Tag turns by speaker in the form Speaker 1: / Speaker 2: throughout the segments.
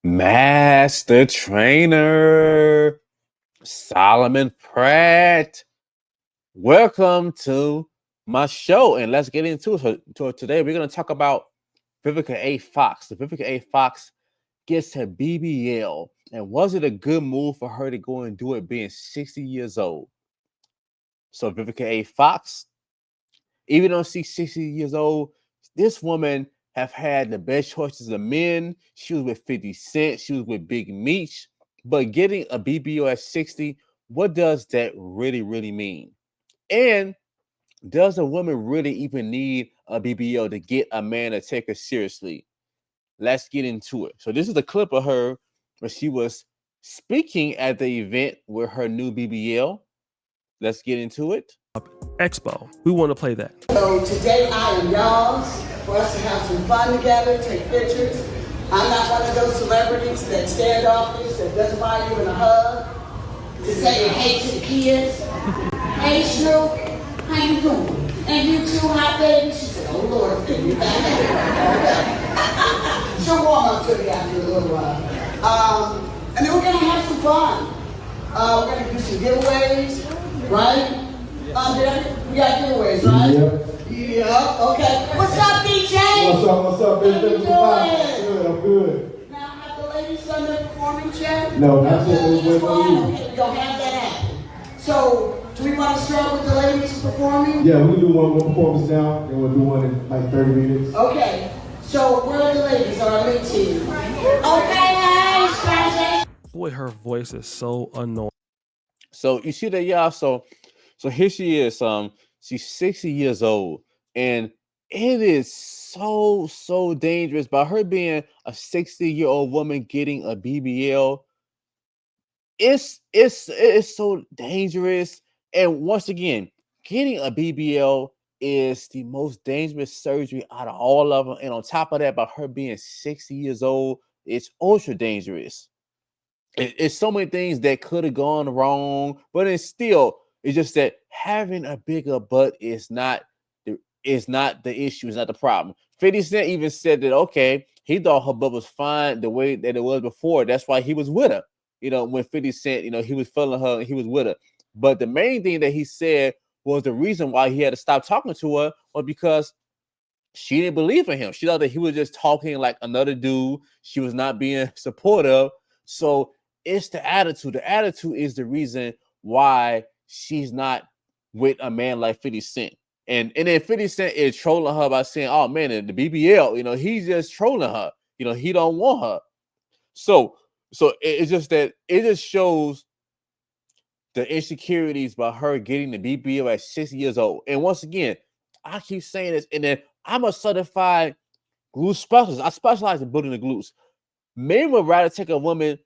Speaker 1: Master Trainer Solomon Pratt. Welcome to my show, and let's get into it. So today we're going to talk about Vivica A. Fox. The Vivica A. Fox gets her BBL, and was it a good move for her to go and do it being 60 years old? So Vivica A. Fox, even though she's 60 years old, this woman have had the best choices of men. She was with 50 Cent. She was with Big Meech. But getting a BBL at 60, what does that really mean? And does a woman really even need a BBL to get a man to take her seriously? Let's get into it. So this is a clip of her where she was speaking at the event with her new BBL. Let's get into it.
Speaker 2: Expo. We want to play that.
Speaker 3: So today I am y'all's for us to have some fun together, take pictures. I'm not one of those celebrities that standoffish, that doesn't buy you in a hug, to say hey to the kids. Hey Shrew, how you doing? And you too, hot baby? She said, oh Lord, take me back. Okay. She'll warm up to me after a little while. And then we're gonna have some fun. We're gonna do some giveaways, right? We got giveaways, right? Yep, okay. What's up, DJ?
Speaker 4: What's up, baby?
Speaker 3: How you
Speaker 4: Good, I'm good.
Speaker 3: Now, have the ladies done their performance yet?
Speaker 4: No, not yet. We're waiting on you.
Speaker 3: Okay, we don't have that happen. So, do we want to start with the ladies performing?
Speaker 4: Yeah, we can do one performance now, and we'll do one in like 30 minutes.
Speaker 3: Okay, so where are the ladies on our lead team? Okay, guys,
Speaker 2: Boy, her voice is so annoying.
Speaker 1: So you see that, y'all. So here she is. She's 60 years old, and it is so dangerous. By her being a 60-year-old woman getting a BBL, it's so dangerous. And once again, getting a BBL is the most dangerous surgery out of all of them. And on top of that, by her being 60 years old, it's ultra dangerous. It's so many things that could have gone wrong, but it's just that having a bigger butt is not the issue, it's not the problem. 50 Cent even said that, okay, he thought her butt was fine the way that it was before. That's why he was with her. When 50 Cent, he was feeling her and he was with her. But the main thing that he said was the reason why he had to stop talking to her was because she didn't believe in him. She thought that he was just talking like another dude. She was not being supportive. So it's the attitude. The attitude is the reason why she's not with a man like 50 Cent. And then 50 Cent is trolling her by saying, oh man, the BBL, he's just trolling her. He don't want her. So it's just that it just shows the insecurities by her getting the BBL at 60 years old. And once again, I keep saying this, and then I'm a certified glute specialist. I specialize in building the glutes. Men would rather take a woman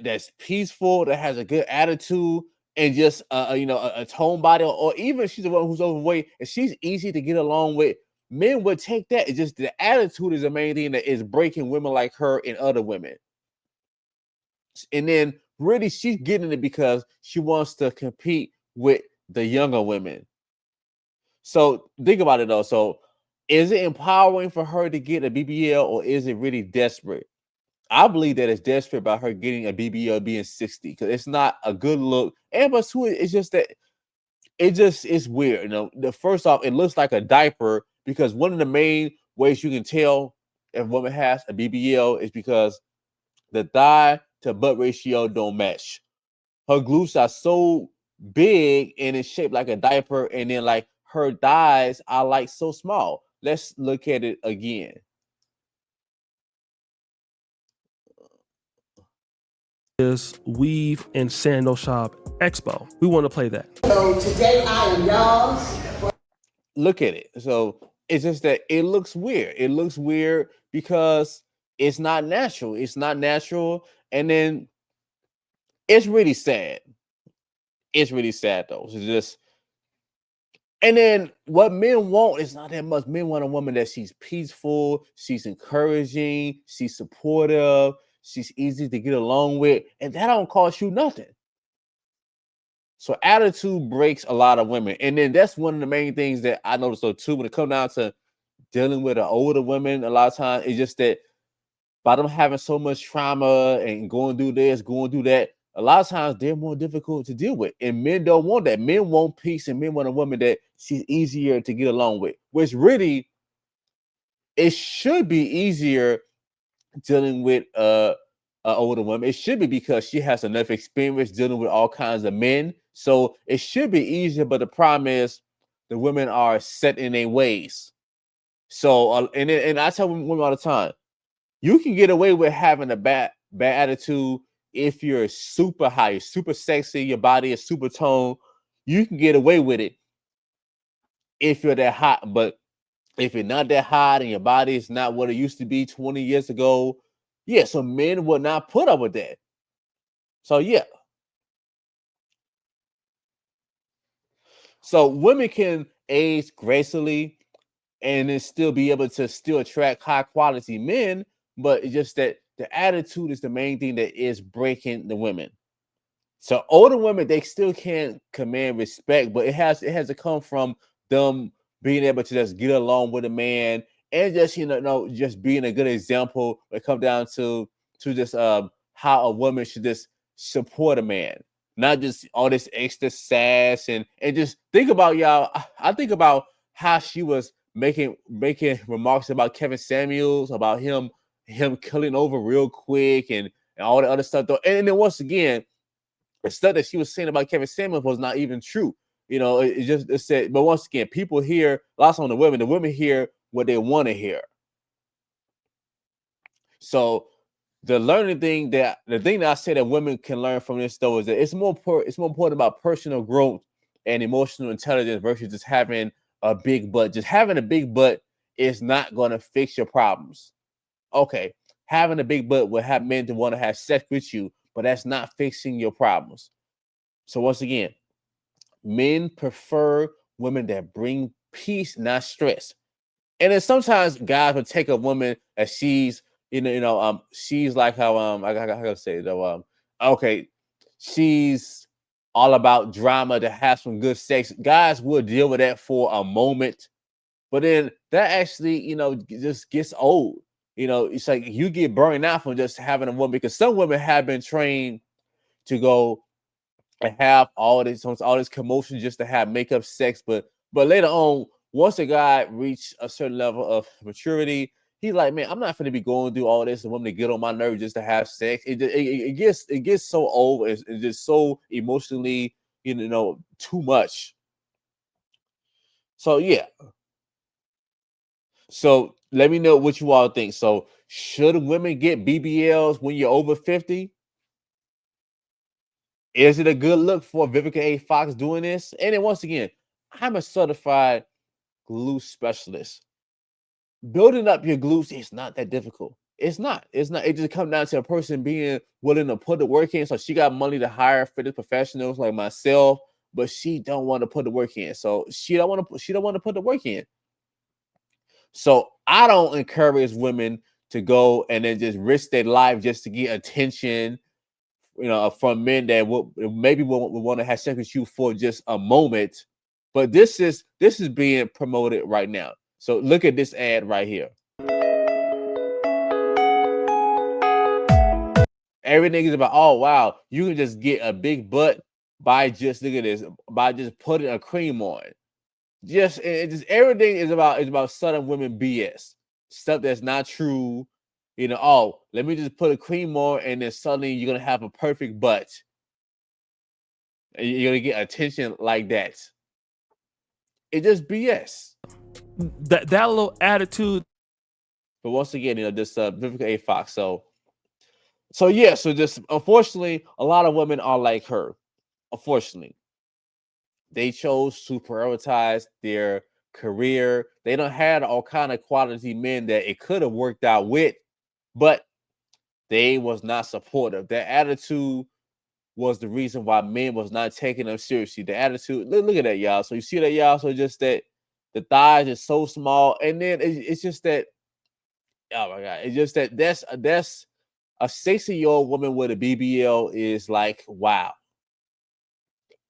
Speaker 1: that's peaceful, that has a good attitude, and just a tone body, or even she's the one who's overweight and she's easy to get along with. Men would take that. It's just the attitude is the main thing that is breaking women like her and other women. And then really she's getting it because she wants to compete with the younger women. So think about it though. So is it empowering for her to get a BBL, or is it really desperate? I believe that it's desperate by her getting a BBL being 60, because it's not a good look. And but too, it's just that it's weird. The first off, it looks like a diaper, because one of the main ways you can tell if a woman has a BBL is because the thigh to butt ratio don't match. Her glutes are so big and it's shaped like a diaper, and then like her thighs are like so small. Let's look at it again.
Speaker 2: Is Weave and Sandal Shop Expo. We want to play that.
Speaker 3: So today I am y'all's.
Speaker 1: Look at it. So it's just that it looks weird. It looks weird because it's not natural. It's not natural. And then it's really sad. It's really sad though. It's just, and then what men want is not that much. Men want a woman that she's peaceful, she's encouraging, she's supportive, she's easy to get along with, and that don't cost you nothing. So attitude breaks a lot of women. And then that's one of the main things that I noticed though too, when it comes down to dealing with an older women, a lot of times it's just that by them having so much trauma and going through this, going through that, a lot of times they're more difficult to deal with. And men don't want that. Men want peace, and men want a woman that she's easier to get along with. Which really, it should be easier dealing with an older woman. It should be because she has enough experience dealing with all kinds of men. So it should be easier, but the problem is the women are set in their ways. So and I tell women all the time, you can get away with having a bad attitude if you're super high, super sexy, your body is super toned. You can get away with it if you're that hot, but if you're not that hot and your body is not what it used to be 20 years ago, yeah, so men will not put up with that. So yeah. So women can age gracefully and then still be able to still attract high quality men, but it's just that the attitude is the main thing that is breaking the women. So older women, they still can command respect, but it has to come from them being able to just get along with a man and just just being a good example. When it comes down to just how a woman should just support a man, not just all this extra sass and just think about y'all. I think about how she was making remarks about Kevin Samuels, about him killing over real quick and all the other stuff though. And then once again, the stuff that she was saying about Kevin Samuels was not even true. It said, but once again, people hear lots on the women hear what they want to hear. So the thing that I say that women can learn from this though is that it's more important about personal growth and emotional intelligence versus just having a big butt. Just having a big butt is not going to fix your problems. Okay, having a big butt will have men to want to have sex with you, but that's not fixing your problems. So once again, men prefer women that bring peace, not stress. And then sometimes guys will take a woman that she's, she's like how I gotta say though, okay, she's all about drama to have some good sex. Guys will deal with that for a moment, but then that actually, just gets old. It's like you get burned out from just having a woman because some women have been trained to go and have all this commotion just to have makeup sex, but later on, once a guy reach a certain level of maturity, he's like, man, I'm not going to be going through all this and women to get on my nerves just to have sex. It gets so old. It's just so emotionally, too much. So yeah. So let me know what you all think. So should women get BBLs when you're over 50? Is it a good look for Vivica A. Fox doing this? And then once again, I'm a certified glute specialist. Building up your glutes is not that difficult. It's not. It's not. It just comes down to a person being willing to put the work in. So she got money to hire fitness professionals like myself, but she don't want to put the work in. So she don't want to. She don't want to put the work in. So I don't encourage women to go and then just risk their life just to get attention, from men that maybe will want to have sex with you for just a moment. But this is being promoted right now. So look at this ad right here. Everything is about, oh wow, you can just get a big butt by just look at this, by just putting a cream on. Just everything is about Southern women BS stuff that's not true. Oh, let me just put a cream on, and then suddenly you're gonna have a perfect butt. And you're gonna get attention like that. It's just BS.
Speaker 2: That little attitude.
Speaker 1: But once again, this Vivica A. Fox. So yeah. So just unfortunately, a lot of women are like her. Unfortunately, they chose to prioritize their career. They don't have all kind of quality men that it could have worked out with, but they was not supportive. Their attitude was the reason why men was not taking them seriously. The attitude, look at that, y'all. So you see that, y'all. So just that the thighs is so small, and then it's just that. Oh my god! It's just that's a 60-year-old woman with a BBL is like, wow.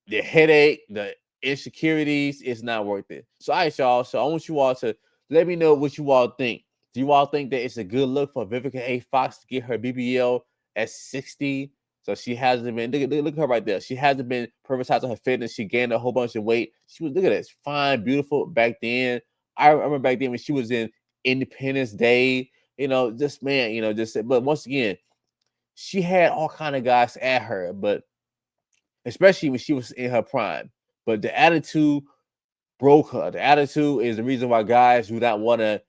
Speaker 1: The headache, the insecurities, it's not worth it. So all right, y'all. So I want you all to let me know what you all think. Do you all think that it's a good look for Vivica A. Fox to get her BBL at 60? So she hasn't been, look at her right there. She hasn't been prioritizing her fitness. She gained a whole bunch of weight. She was, look at this, fine, beautiful back then. I remember back then when she was in Independence Day, just man, but once again, she had all kind of guys at her, but especially when she was in her prime. But the attitude broke her. The attitude is the reason why guys do not want to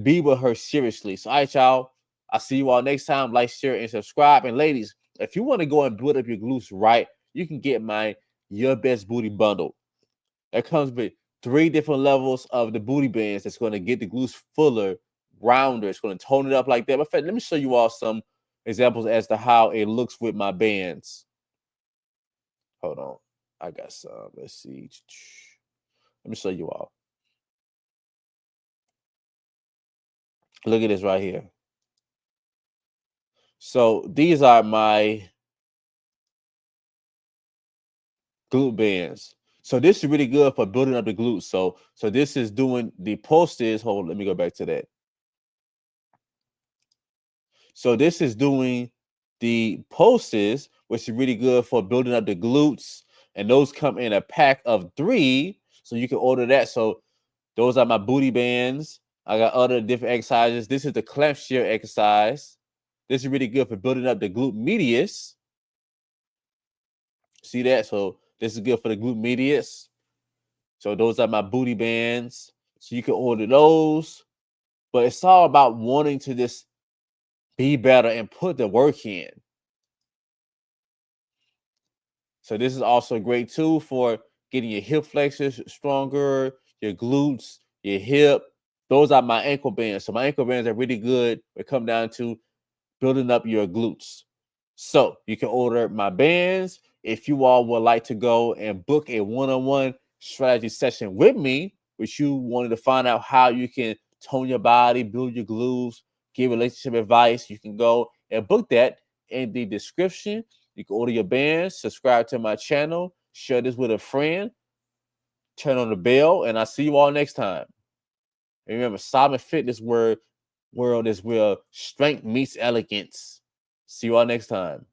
Speaker 1: be with her seriously. So, all right, y'all. I'll see you all next time. Like, share, and subscribe. And ladies, if you want to go and build up your glutes right, you can get my Your Best Booty Bundle. That comes with 3 different levels of the booty bands that's going to get the glutes fuller, rounder. It's going to tone it up like that. But in fact, let me show you all some examples as to how it looks with my bands. Hold on. I got some. Let's see. Let me show you all. Look at this right here. So these are my glute bands. So this is really good for building up the glutes. So this is doing the pulses. Hold on, let me go back to that. So this is doing the pulses, which is really good for building up the glutes. And those come in a pack of 3. So you can order that. So those are my booty bands. I got other different exercises. This is the clamp shear exercise. This is really good for building up the glute medius. See that? So this is good for the glute medius. So those are my booty bands. So you can order those. But it's all about wanting to just be better and put the work in. So this is also a great tool for getting your hip flexors stronger, your glutes, your hip. Those are my ankle bands. So my ankle bands are really good. They come down to building up your glutes. So you can order my bands. If you all would like to go and book a one-on-one strategy session with me, which you wanted to find out how you can tone your body, build your glutes, give relationship advice, you can go and book that in the description. You can order your bands, subscribe to my channel, share this with a friend, turn on the bell, and I'll see you all next time. And remember, Simon Fitness world is where strength meets elegance. See you all next time.